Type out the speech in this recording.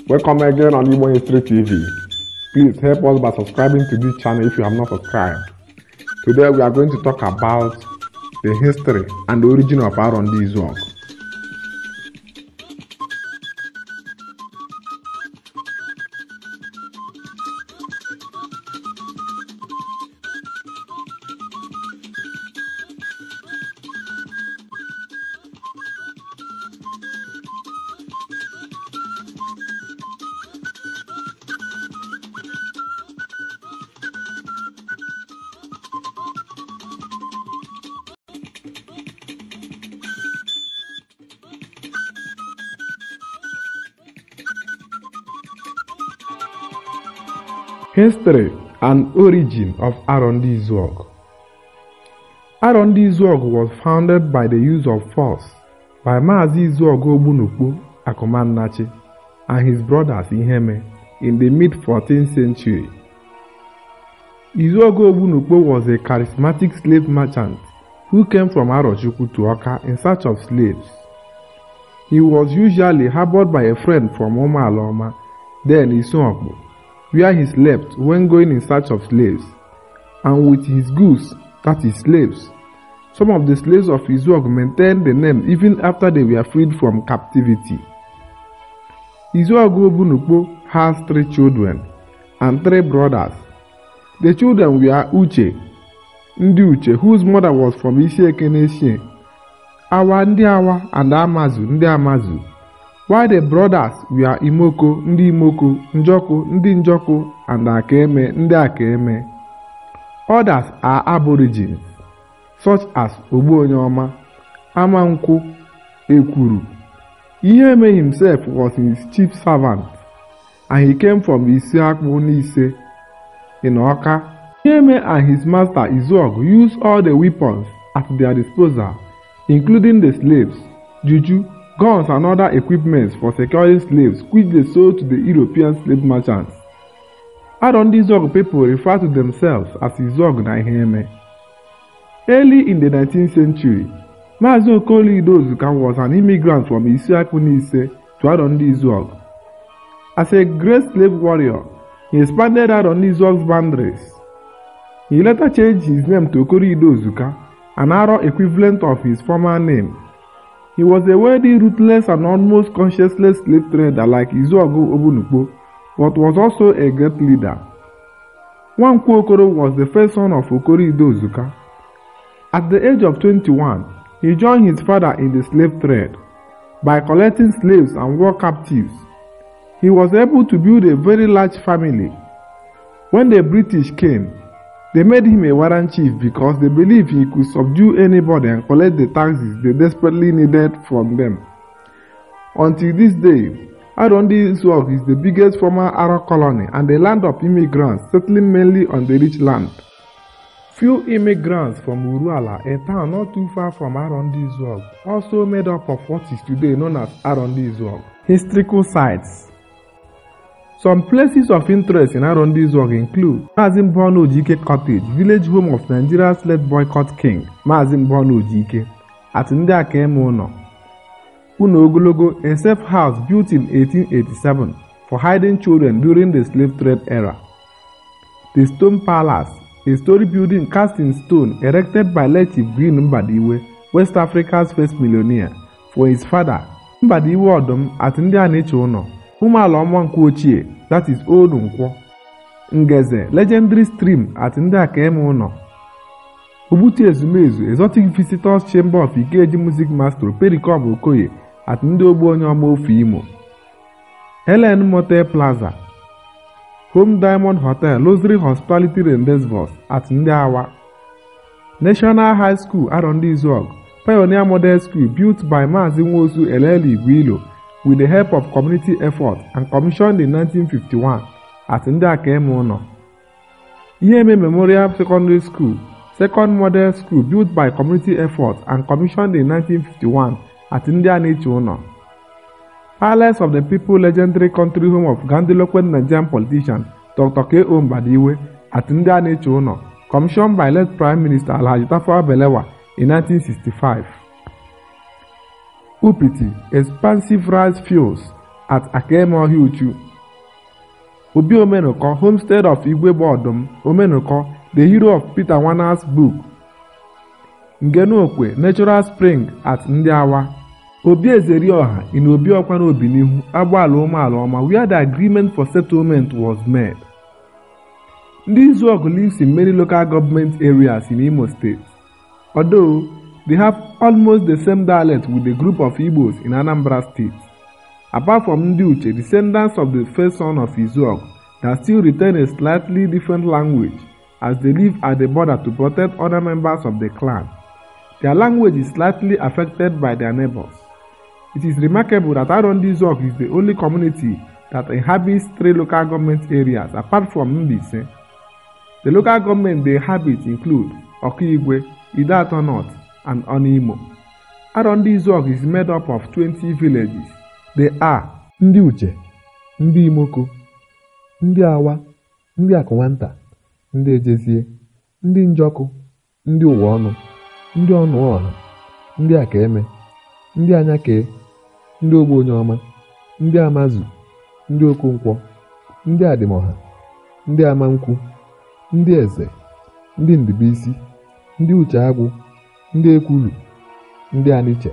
Welcome again on Igbo History TV. Please help us by subscribing to this channel if you have not subscribed. Today we are going to talk about the history and the origin of Arondizuogu. History and origin of Arondizuogu. Arondizuogu was founded by the use of force by Izuogu the and his brothers Iheme in the mid-14th century. Izuogu was a charismatic slave merchant who came from Arochukwu to Oka in search of slaves. He was usually harbored by a friend from Oma, then Izuogu, where he slept when going in search of slaves, and with his goods, that is slaves. Some of the slaves of Izuogu maintained the name even after they were freed from captivity. Izuogu has 3 children and 3 brothers. The children were Ndi Uche, whose mother was from Isiekenesie, Awa Ndi Awa and Amazu Ndi Amazu, while the brothers were Imoko, Ndi Imoko, Njoko, Ndi Njoko, and Akeme, Ndi Akeme. Others are aborigines, such as Ogbonyoma, Amanku, Ekuru. Iheme himself was his chief servant, and he came from Isiakwu Nise in Oka. Iheme and his master Izuogu used all the weapons at their disposal, including the slaves, juju, guns and other equipments for securing slaves which they sold to the European slave merchants. Arondizuogu people refer to themselves as Izuogu na Iheme. Early in the 19th century, Izuogu was an immigrant from Isiakwu Nise to Arondizuogu. As a great slave warrior, he expanded Arondizuogu's boundaries. He later changed his name to Izuogu, an Aro equivalent of his former name. He was a wealthy, ruthless, and almost conscienceless slave trader like Izuogu, but was also a great leader. Nwankwo Okoro was the first son of Izuogu. At the age of 21, he joined his father in the slave trade. By collecting slaves and war captives, he was able to build a very large family. When the British came, they made him a warrant chief because they believed he could subdue anybody and collect the taxes they desperately needed from them. Until this day, Arondizuogu is the biggest former Aro colony and a land of immigrants settling mainly on the rich land. Few immigrants from Uruala, a town not too far from Arondizuogu, also made up of what is today known as Arondizuogu. Historical sites. Some places of interest in Arondizuogu include Mazin Bono Ojike Cottage, village home of Nigeria's late boycott king, Mazin Bono Ojike, at Ndi Akeme Uno. Ogologo, a safe house built in 1887 for hiding children during the slave trade era. The Stone Palace, a story building cast in stone erected by late Chief Green Mbadiwe, West Africa's first millionaire, for his father, Mbadiwe Odom at Ndi Aneche Uno. That is Old Nkwo. Ngeze, legendary stream at Ndi Akeme Uno. Obuti Ezumezu, exotic visitors chamber of Ikeji music master Perikom Okoye at Ndi Ogbonyoma Imo. Helen Motel Plaza. Home Diamond Hotel, Luxury Hospitality Rendezvous at Ndi Awa. National High School Arondizuogu, Pioneer Model School built by Mazi Nwosu Eleli Igwilo with the help of community effort and commissioned in 1951 at Ndi Akeme Uno. Iheme Memorial Secondary School, second model school built by community effort and commissioned in 1951 at Ndi Aneche Uno. Palace of the People, legendary country home of grandiloquent Nigerian politician Dr. K.O. Mbadiwe at Ndi Aneche Uno, commissioned by late Prime Minister Alhaji Tafawa Balewa in 1965. Upiti, expansive rice fields at Akemohi Uchu. Obi Omenoko, homestead of Igwe Bodum, Omenoko, the hero of Peter Wana's book. Ngenokwe, natural spring at Ndiawa. Obi Ezerioha in Obi Okwano Obinihu, Abuala Oma, where the agreement for settlement was made. Izuogu lives in many local government areas in Imo State, although they have almost the same dialect with the group of Igbos in Anambra State. Apart from Ndi Uche, descendants of the first son of Izuogu, that still retain a slightly different language as they live at the border to protect other members of the clan. Their language is slightly affected by their neighbors. It is remarkable that Arondizuogu is the only community that inhabits 3 local government areas apart from Mbise. The local government they inhabit include Okigwe, Idato North, and Onimo. Arondizuogu is made up of 20 villages. They are Ndi Uche, Ndi Imoko, Ndi Awa, Ndi Akwanta, Ndi Ejezie, Ndi Njoku, Ndi Uwono, Ndi Onuoha, Ndi Akeme, Ndi Anyake, Ndi Ogbonyoma, Ndi Amazu, Ndi Okonkwo, Ndi Adimoha, Ndi Amankwu, Ndị Eze, Ndị Ndibisi, Ndị Ucheagwu, Ndị Ekwulu, Ndị Aniche.